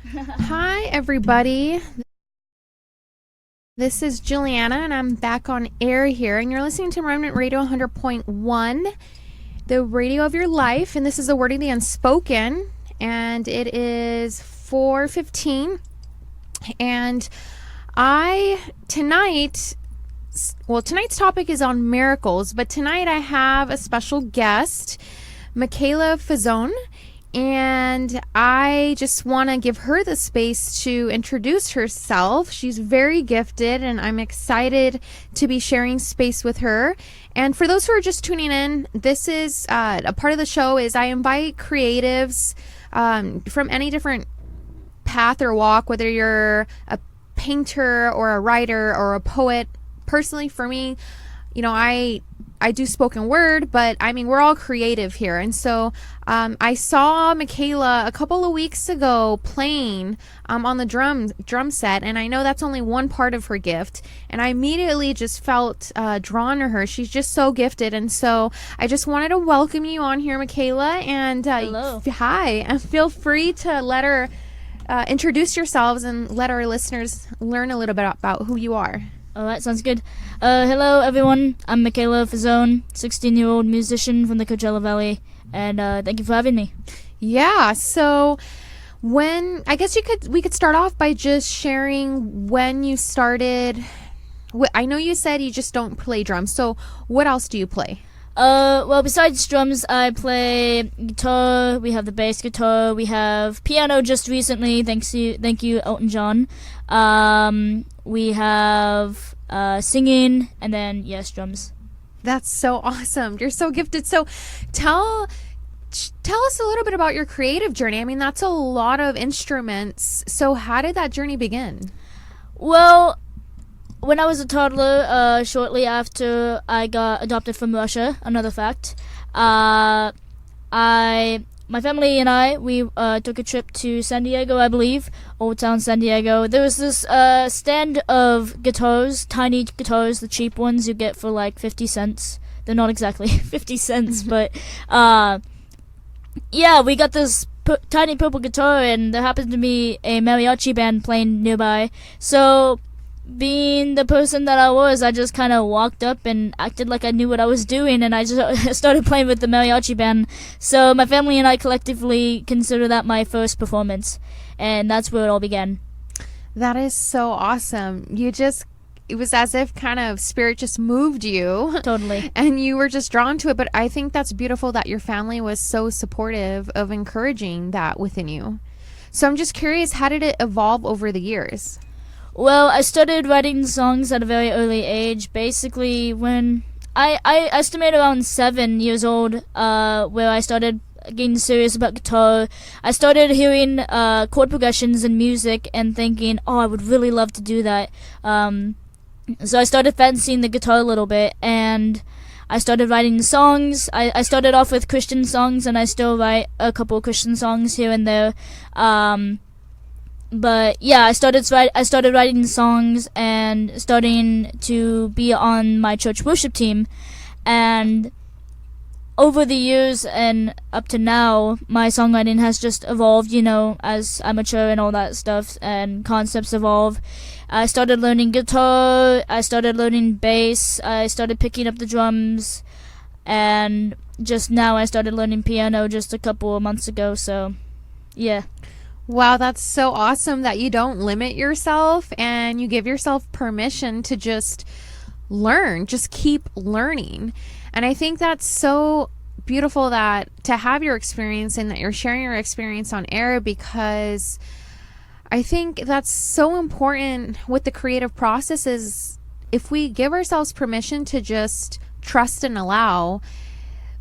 Hi, everybody. This is Jilliana, and I'm back on air here. And you're listening to Remnant Radio 100.1, the radio of your life. And this is the word of the unspoken. And it is 4:15. And tonight's topic is on miracles. But tonight I have a special guest, Mikayla Fazzone. And I just want to give her the space to introduce herself. She's very gifted, and I'm excited to be sharing space with her. And for those who are just tuning in, this is a part of the show is I invite creatives from any different path or walk, whether you're a painter or a writer or a poet. Personally, for me, I do spoken word, but I mean, we're all creative here. And so I saw Mikayla a couple of weeks ago playing on the drum set, and I know that's only one part of her gift. And I immediately just felt drawn to her. She's just so gifted. And so I just wanted to welcome you on here, Mikayla. And Hello. Hi, and feel free to let her introduce yourselves and let our listeners learn a little bit about who you are. All right, sounds good. Hello, everyone. I'm Mikayla Fazzone, 16-year-old musician from the Coachella Valley, and thank you for having me. Yeah. So, I guess we could start off by just sharing when you started. I know you said you just don't play drums. So, what else do you play? Well, besides drums, I play guitar. We have the bass guitar. We have piano just recently. Thank you, Elton John. We have singing, and then yes, drums. That's so awesome. You're so gifted. So, tell us a little bit about your creative journey. I mean, that's a lot of instruments. So, how did that journey begin? Well, when I was a toddler, shortly after I got adopted from Russia, another fact, my family and I, we took a trip to San Diego, I believe, Old Town San Diego. There was this stand of guitars, tiny guitars, the cheap ones you get for like 50 cents. They're not exactly 50 cents, but yeah, we got this tiny purple guitar, and there happened to be a mariachi band playing nearby. So, being the person that I was, I just kind of walked up and acted like I knew what I was doing, and I just started playing with the mariachi band. So my family and I collectively consider that my first performance, and that's where it all began. That is so awesome. It was as if kind of spirit just moved you. Totally. And you were just drawn to it. But I think that's beautiful that your family was so supportive of encouraging that within you. So I'm just curious, how did it evolve over the years? Well, I started writing songs at a very early age. Basically, when I estimate around 7 years old, where I started getting serious about guitar. I started hearing chord progressions in music and thinking, oh, I would really love to do that. So I started fancying the guitar a little bit, and I started writing songs. I started off with Christian songs, and I still write a couple of Christian songs here and there. But yeah, I started writing songs and starting to be on my church worship team. And over the years and up to now, my songwriting has just evolved, as I mature and all that stuff, and concepts evolve. I started learning guitar, I started learning bass, I started picking up the drums, and just now I started learning piano just a couple of months ago, so yeah. Wow, that's so awesome that you don't limit yourself and you give yourself permission to just learn, just keep learning. And I think that's so beautiful that to have your experience and that you're sharing your experience on air, because I think that's so important with the creative process is if we give ourselves permission to just trust and allow,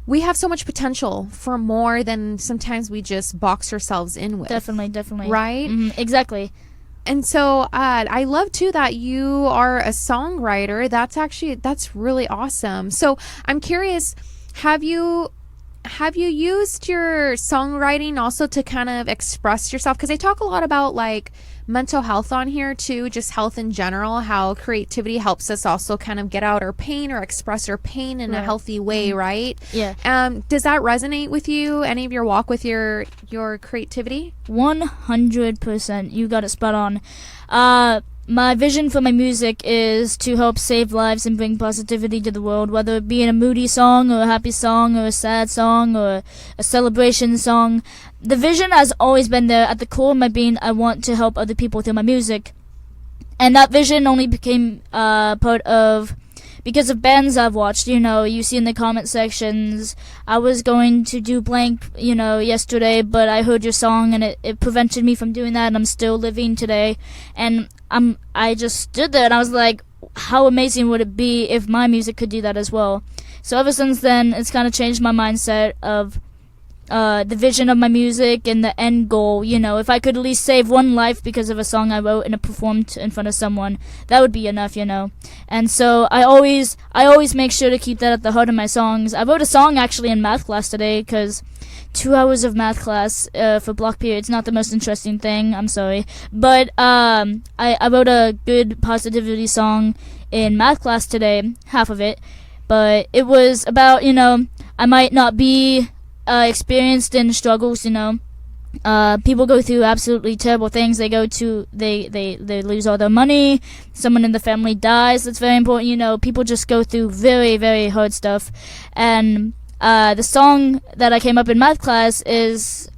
we have so much potential for more than sometimes we just box ourselves in with. Definitely. Right? Mm-hmm, exactly. And so I love too that you are a songwriter. That's really awesome. So I'm curious, have you have you used your songwriting also to kind of express yourself? Because I talk a lot about like mental health on here too, just health in general, how creativity helps us also kind of get out our pain or express our pain in a healthy way, right? Yeah. Does that resonate with you? Any of your walk with your creativity? 100%. You got it spot on. My vision for my music is to help save lives and bring positivity to the world, whether it be in a moody song or a happy song or a sad song or a celebration song. The vision has always been there. At the core of my being, I want to help other people through my music. And that vision only became part of because of bands I've watched. You see in the comment sections, I was going to do blank, yesterday, but I heard your song and it prevented me from doing that, and I'm still living today. And I just stood there and I was like, how amazing would it be if my music could do that as well? So ever since then, it's kind of changed my mindset of the vision of my music and the end goal. If I could at least save one life because of a song I wrote and it performed in front of someone, that would be enough. And so I always make sure to keep that at the heart of my songs. I wrote a song actually in math class today, because 2 hours of math class for block periods, not the most interesting thing, I'm sorry, but I wrote a good positivity song in math class today, half of it, but it was about, I might not be experienced in struggles. People go through absolutely terrible things. They lose all their money, someone in the family dies, that's very important. People just go through very, very hard stuff. And the song that I came up in math class is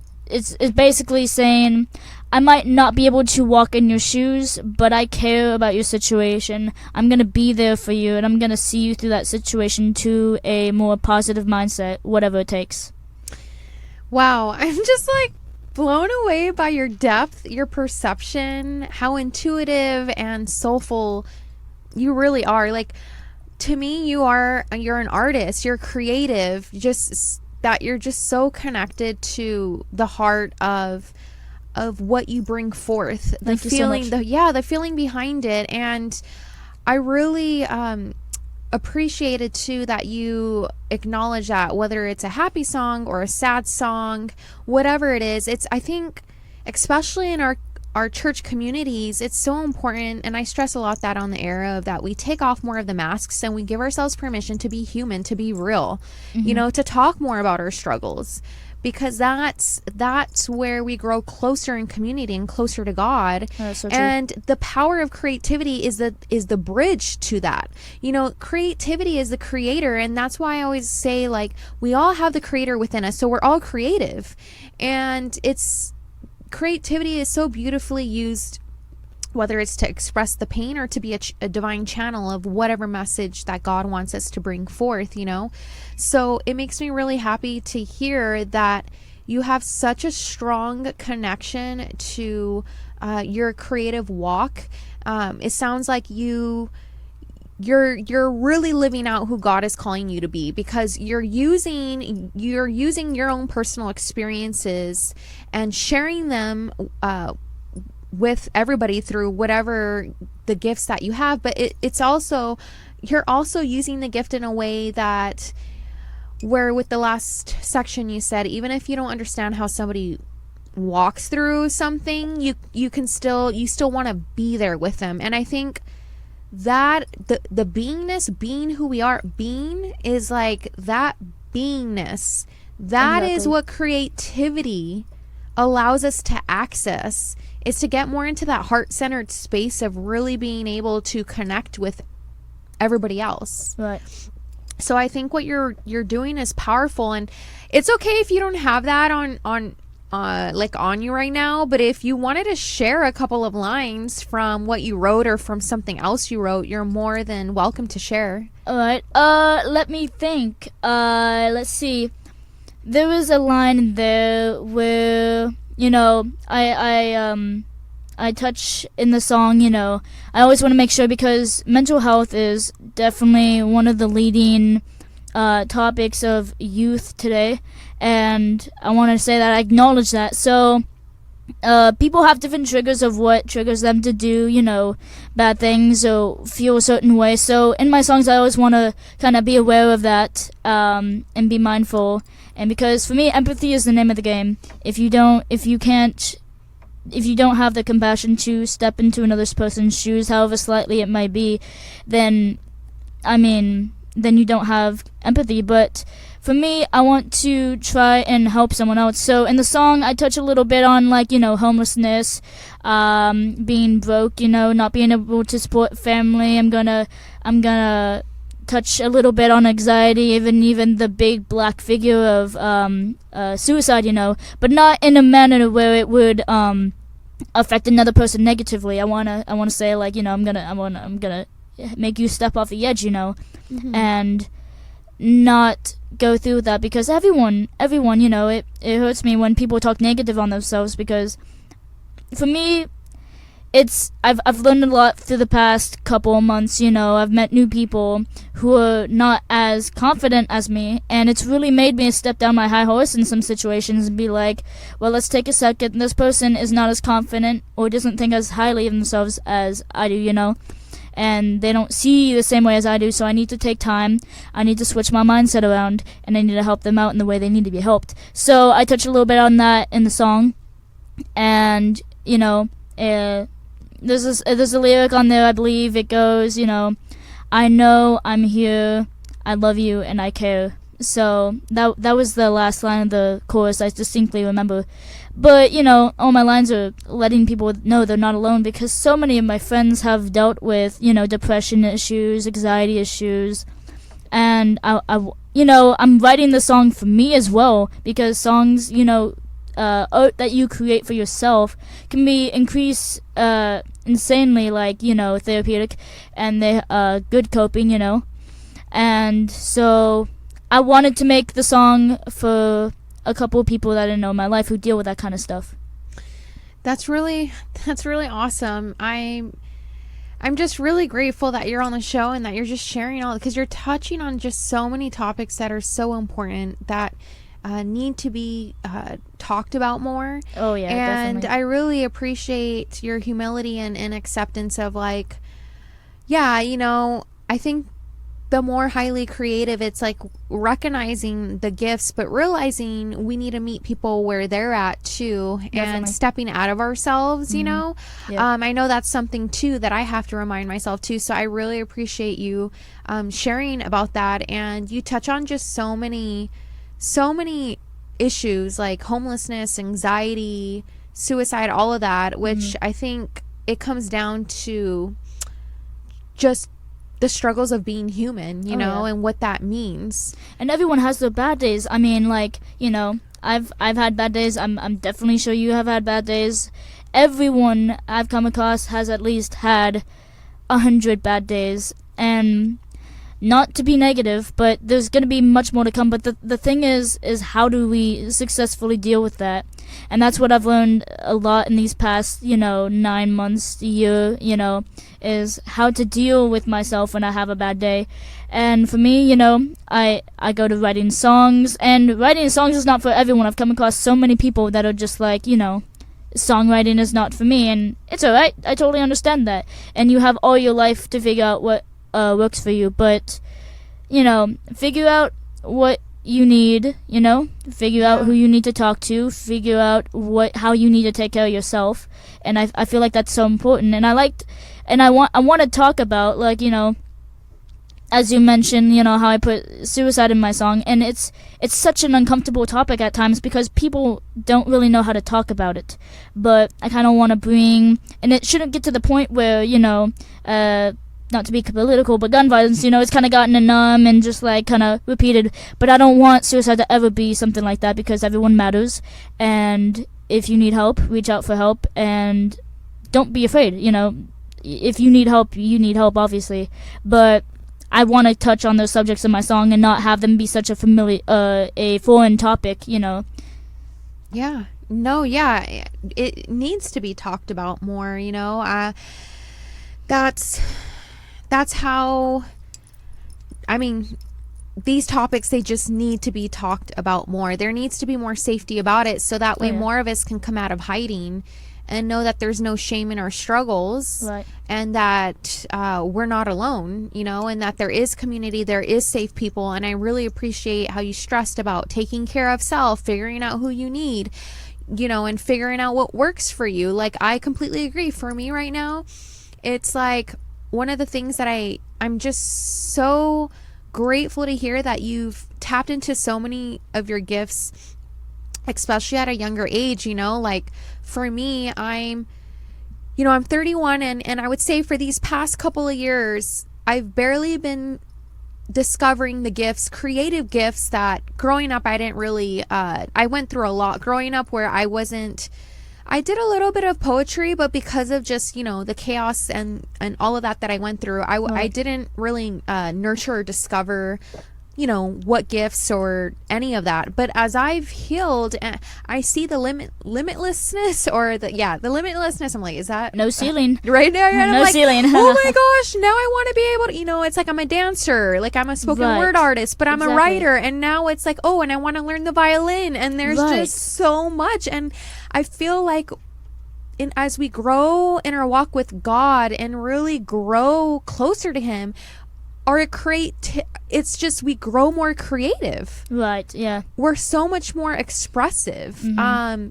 basically saying, I might not be able to walk in your shoes, but I care about your situation. I'm going to be there for you, and I'm going to see you through that situation to a more positive mindset, whatever it takes. Wow, I'm just like blown away by your depth, your perception, how intuitive and soulful you really are. Like, to me, you're an artist, you're creative, just that you're just so connected to the heart of what you bring forth, the feeling, the feeling behind it. And I really appreciated too that you acknowledge that, whether it's a happy song or a sad song, whatever it is, I think especially in our church communities, it's so important, and I stress a lot that on the air of that we take off more of the masks and we give ourselves permission to be human, to be real, to talk more about our struggles, because that's where we grow closer in community and closer to God. That's so true. And the power of creativity is the bridge to that. Creativity is the creator, and that's why I always say, like, we all have the creator within us, so we're all creative, and creativity is so beautifully used, whether it's to express the pain or to be a divine channel of whatever message that God wants us to bring forth, So it makes me really happy to hear that you have such a strong connection to your creative walk. It sounds like you're really living out who God is calling you to be, because you're using your own personal experiences and sharing them with everybody through whatever the gifts that you have. But you're also using the gift in a way that, where with the last section you said, even if you don't understand how somebody walks through something, you still want to be there with them. And I think that the beingness, being who we are, being is like that beingness. That is what creativity allows us to access, is to get more into that heart-centered space of really being able to connect with everybody else. Right. So I think what you're doing is powerful, and it's okay if you don't have that on you right now, but if you wanted to share a couple of lines from what you wrote or from something else you wrote, you're more than welcome to share. All right. Let me think. Let's see. There was a line in there where, I touch in the song, I always want to make sure, because mental health is definitely one of the leading topics of youth today, and I want to say that I acknowledge that. So people have different triggers of what triggers them to do, bad things or feel a certain way. So in my songs, I always want to kind of be aware of that and be mindful. And because for me, empathy is the name of the game. If you don't have the compassion to step into another person's shoes, however slightly it might be, then you don't have empathy. But for me, I want to try and help someone else. So in the song, I touch a little bit on homelessness, being broke, not being able to support family. I'm gonna touch a little bit on anxiety, even the big black figure of suicide, but not in a manner where it would affect another person negatively. I wanna say I'm gonna make you step off the edge, and not go through that, because everyone, it hurts me when people talk negative on themselves, because for me, I've learned a lot through the past couple of months. I've met new people who are not as confident as me, and it's really made me step down my high horse in some situations and be like, well, let's take a second. This person is not as confident or doesn't think as highly of themselves as I do, and they don't see the same way as I do, so I need to take time. I need to switch my mindset around, and I need to help them out in the way they need to be helped. So I touch a little bit on that in the song, and there's a lyric on there, I believe. It goes, I know, I'm here, I love you, and I care. So that was the last line of the chorus I distinctly remember. But, all my lines are letting people know they're not alone, because so many of my friends have dealt with, depression issues, anxiety issues. And, I'm writing the song for me as well, because songs, art that you create for yourself can be insanely, therapeutic, and they good coping, And so I wanted to make the song for a couple of people that I know in my life who deal with that kind of stuff. That's really awesome. I'm just really grateful that you're on the show and that you're just sharing all, because you're touching on just so many topics that are so important that need to be talked about more. Oh yeah, and definitely. I really appreciate your humility and acceptance of I think the more highly creative, it's like recognizing the gifts, but realizing we need to meet people where they're at too. Definitely. And stepping out of ourselves. Yeah. I know that's something too that I have to remind myself too. So I really appreciate you sharing about that. And you touch on just so many issues like homelessness, anxiety, suicide, all of that, which I think it comes down to just the struggles of being human, and what that means. And everyone has their bad days. I've had bad days. I'm definitely sure you have had bad days. Everyone I've come across has at least had 100 bad days, and not to be negative, but there's going to be much more to come. But the thing is how do we successfully deal with that? And that's what I've learned a lot in these past, 9 months, a year, is how to deal with myself when I have a bad day. And for me, I go to writing songs, and writing songs is not for everyone. I've come across so many people that are just like, songwriting is not for me, and it's alright. I totally understand that. And you have all your life to figure out what works for you, but figure out what you need, figure out who you need to talk to, figure out how you need to take care of yourself. And I feel like that's so important. And I want to talk about, as you mentioned, how I put suicide in my song, and it's such an uncomfortable topic at times because people don't really know how to talk about it. But I kind of want to bring, and it shouldn't get to the point where not to be political, but gun violence, it's kind of gotten a numb and just kind of repeated. But I don't want suicide to ever be something like that, because everyone matters. And if you need help, reach out for help, and don't be afraid. If you need help, obviously. But I want to touch on those subjects in my song and not have them be such a foreign topic. Yeah. No, yeah. It needs to be talked about more. That's how, these topics, they just need to be talked about more. There needs to be more safety about it, so that way more of us can come out of hiding and know that there's no shame in our struggles, Right. and that we're not alone, and that there is community, there is safe people. And I really appreciate how you stressed about taking care of self, figuring out who you need, and figuring out what works for you. Like, I completely agree. For me right now, it's like one of the things that I'm just so grateful to hear that you've tapped into so many of your gifts, especially at a younger age. Like, for me, I'm 31, and I would say for these past couple of years, I've barely been discovering the gifts, creative gifts, that growing up I didn't really I went through a lot growing up where I did a little bit of poetry, but because of just the chaos and all of that I went through, I didn't really nurture or discover what gifts or any of that. But as I've healed, I see the limitlessness, or the limitlessness. I'm like, is that No ceiling. right there? And No I'm like, ceiling. oh my gosh, now I want to be able to, it's like I'm a dancer, like I'm a spoken Right. word artist, but I'm a Exactly. writer, and now it's like, oh, and I want to learn the violin, and there's Right. just so much. And I feel like as we grow in our walk with God and really grow closer to Him, it's just, we grow more creative. Right. Yeah. We're so much more expressive. Mm-hmm.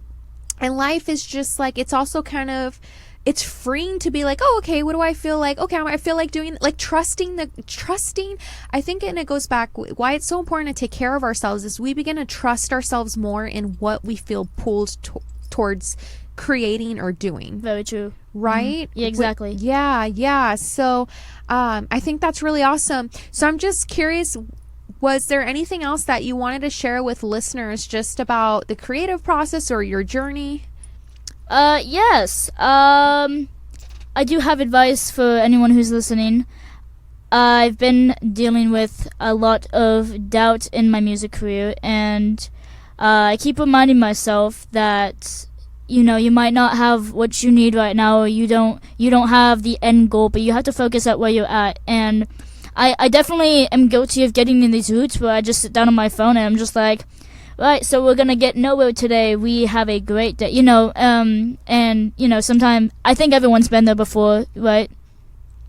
And life is just like, it's also kind of, it's freeing to be like, oh, okay, what do I feel like? Okay, I feel like doing, like, trusting, I think, and it goes back, why it's so important to take care of ourselves is we begin to trust ourselves more in what we feel pulled towards creating or doing. Very true. Right? Yeah, exactly. Yeah. So I think that's really awesome. So I'm just curious, was there anything else that you wanted to share with listeners just about the creative process or your journey? Yes. I do have advice for anyone who's listening. I've been dealing with a lot of doubt in my music career, and I keep reminding myself that you might not have what you need right now, or you don't have the end goal, but you have to focus at where you're at. And I definitely am guilty of getting in these roots where I just sit down on my phone and I'm just like, right, so we're gonna get nowhere today. We have a great day, and sometimes I think everyone's been there before, right?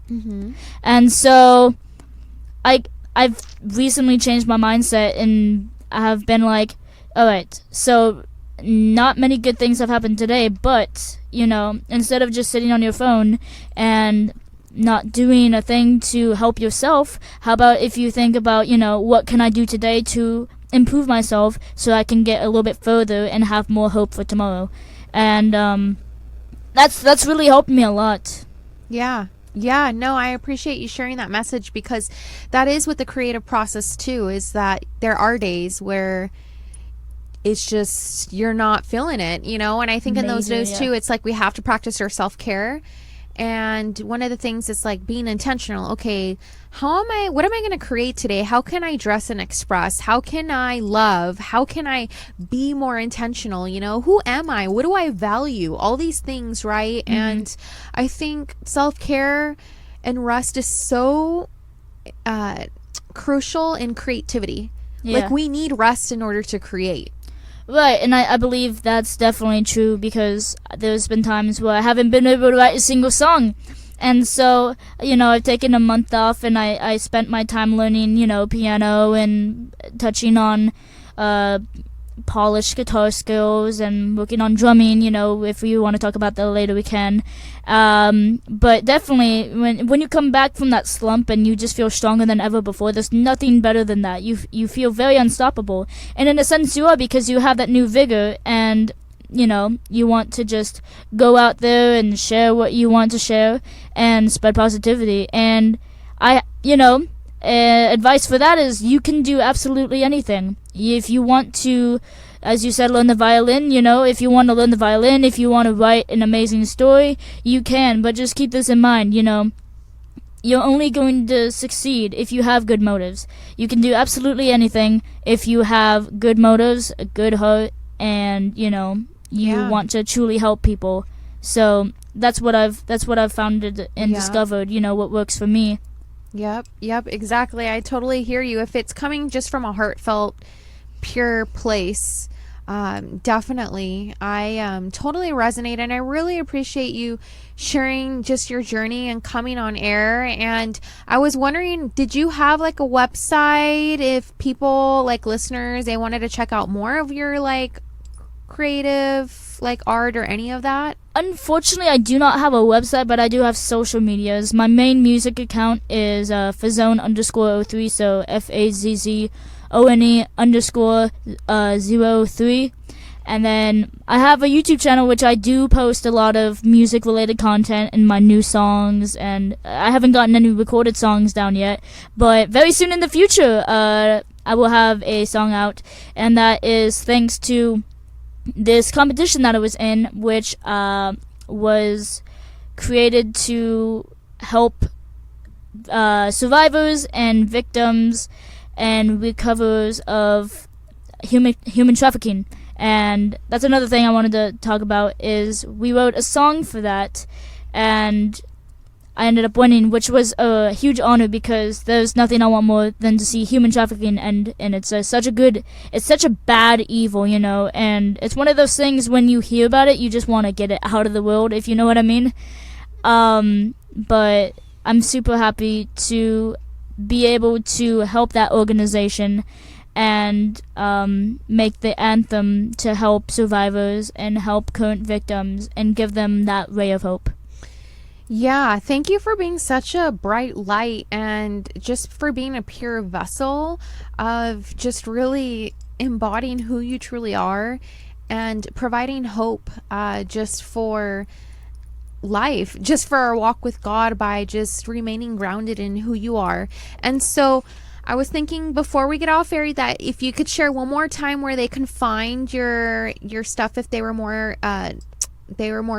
Mm-hmm. And so I've recently changed my mindset, and I have been like, all right, so not many good things have happened today, but instead of just sitting on your phone and not doing a thing to help yourself, how about if you think about what can I do today to improve myself so I can get a little bit further and have more hope for tomorrow. And that's really helped me a lot. Yeah, no, I appreciate you sharing that message, because that is with the creative process too, is that there are days where it's just, you're not feeling it, and I think in those days too, it's like we have to practice our self-care. And one of the things is like being intentional. Okay, what am I going to create today? How can I dress and express? How can I love? How can I be more intentional? Who am I? What do I value? All these things, right? Mm-hmm. And I think self-care and rest is so crucial in creativity. Yeah. Like, we need rest in order to create. Right, and I believe that's definitely true, because there's been times where I haven't been able to write a single song. And so, I've taken a month off, and I spent my time learning, piano and touching on polished guitar skills and working on drumming. If we want to talk about that later, we can. But definitely, when you come back from that slump and you just feel stronger than ever before, there's nothing better than that. You feel very unstoppable, and in a sense you are, because you have that new vigor, and you want to just go out there and share what you want to share and spread positivity. And advice for that is you can do absolutely anything. If you want to, as you said, learn the violin, if you want to learn the violin, if you want to write an amazing story, you can. But just keep this in mind, you're only going to succeed if you have good motives. You can do absolutely anything if you have good motives, a good heart, and you want to truly help people. So that's what I've found and discovered, what works for me. Yep, exactly. I totally hear you. If it's coming just from a heartfelt, pure place, Definitely. I totally resonate, and I really appreciate you sharing just your journey and coming on air. And I was wondering, did you have like a website if people, like listeners, they wanted to check out more of your like creative like art or any of that? Unfortunately, I do not have a website, but I do have social medias. My main music account is Fazzone _03, so FAZZONE_03. And then I have a YouTube channel which I do post a lot of music related content and my new songs, and I haven't gotten any recorded songs down yet, but very soon in the future I will have a song out, and that is thanks to this competition that I was in, which was created to help survivors and victims and recoverers of human trafficking. And that's another thing I wanted to talk about, is we wrote a song for that, and I ended up winning, which was a huge honor because there's nothing I want more than to see human trafficking end. And it's such a bad evil, you know, and it's one of those things when you hear about it, you just want to get it out of the world, if you know what I mean. But I'm super happy to be able to help that organization and make the anthem to help survivors and help current victims and give them that ray of hope. Yeah, thank you for being such a bright light and just for being a pure vessel of just really embodying who you truly are and providing hope just for life, just for our walk with God, by just remaining grounded in who you are. And so I was thinking before we get off air that if you could share one more time where they can find your stuff if they were more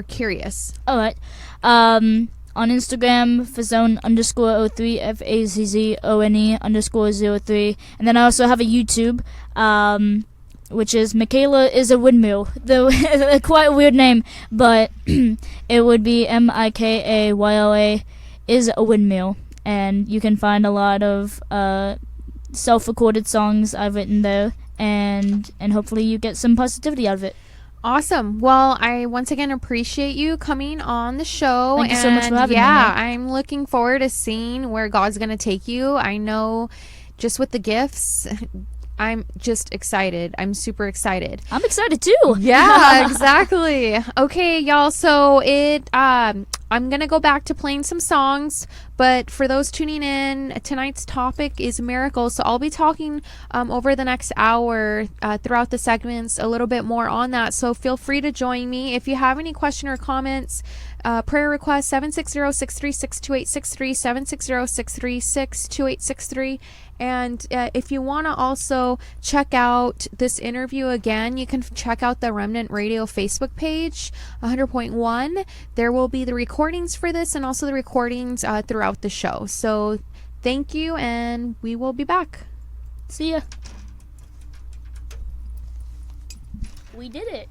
curious. All right. On Instagram, Fazzone _03, FAZZONE_03, and then I also have a YouTube, which is Mikayla is a windmill. Quite a weird name, but it would be Mikayla is a windmill, and you can find a lot of self-recorded songs I've written there, and hopefully you get some positivity out of it. Awesome. Well, I once again appreciate you coming on the show. Thank you so much for having me. Yeah, I'm looking forward to seeing where God's going to take you. I know just with the gifts, I'm just excited. I'm super excited. I'm excited too. Yeah, exactly. Okay, y'all. So I'm going to go back to playing some songs, but for those tuning in, tonight's topic is miracles. So I'll be talking over the next hour throughout the segments a little bit more on that. So feel free to join me. If you have any question or comments, prayer request 760-636-2863, 760-636-2863. And if you want to also check out this interview again, you can check out the Remnant Radio Facebook page, 100.1. There will be the recordings for this and also the recordings throughout the show. So thank you, and we will be back. See ya. We did it.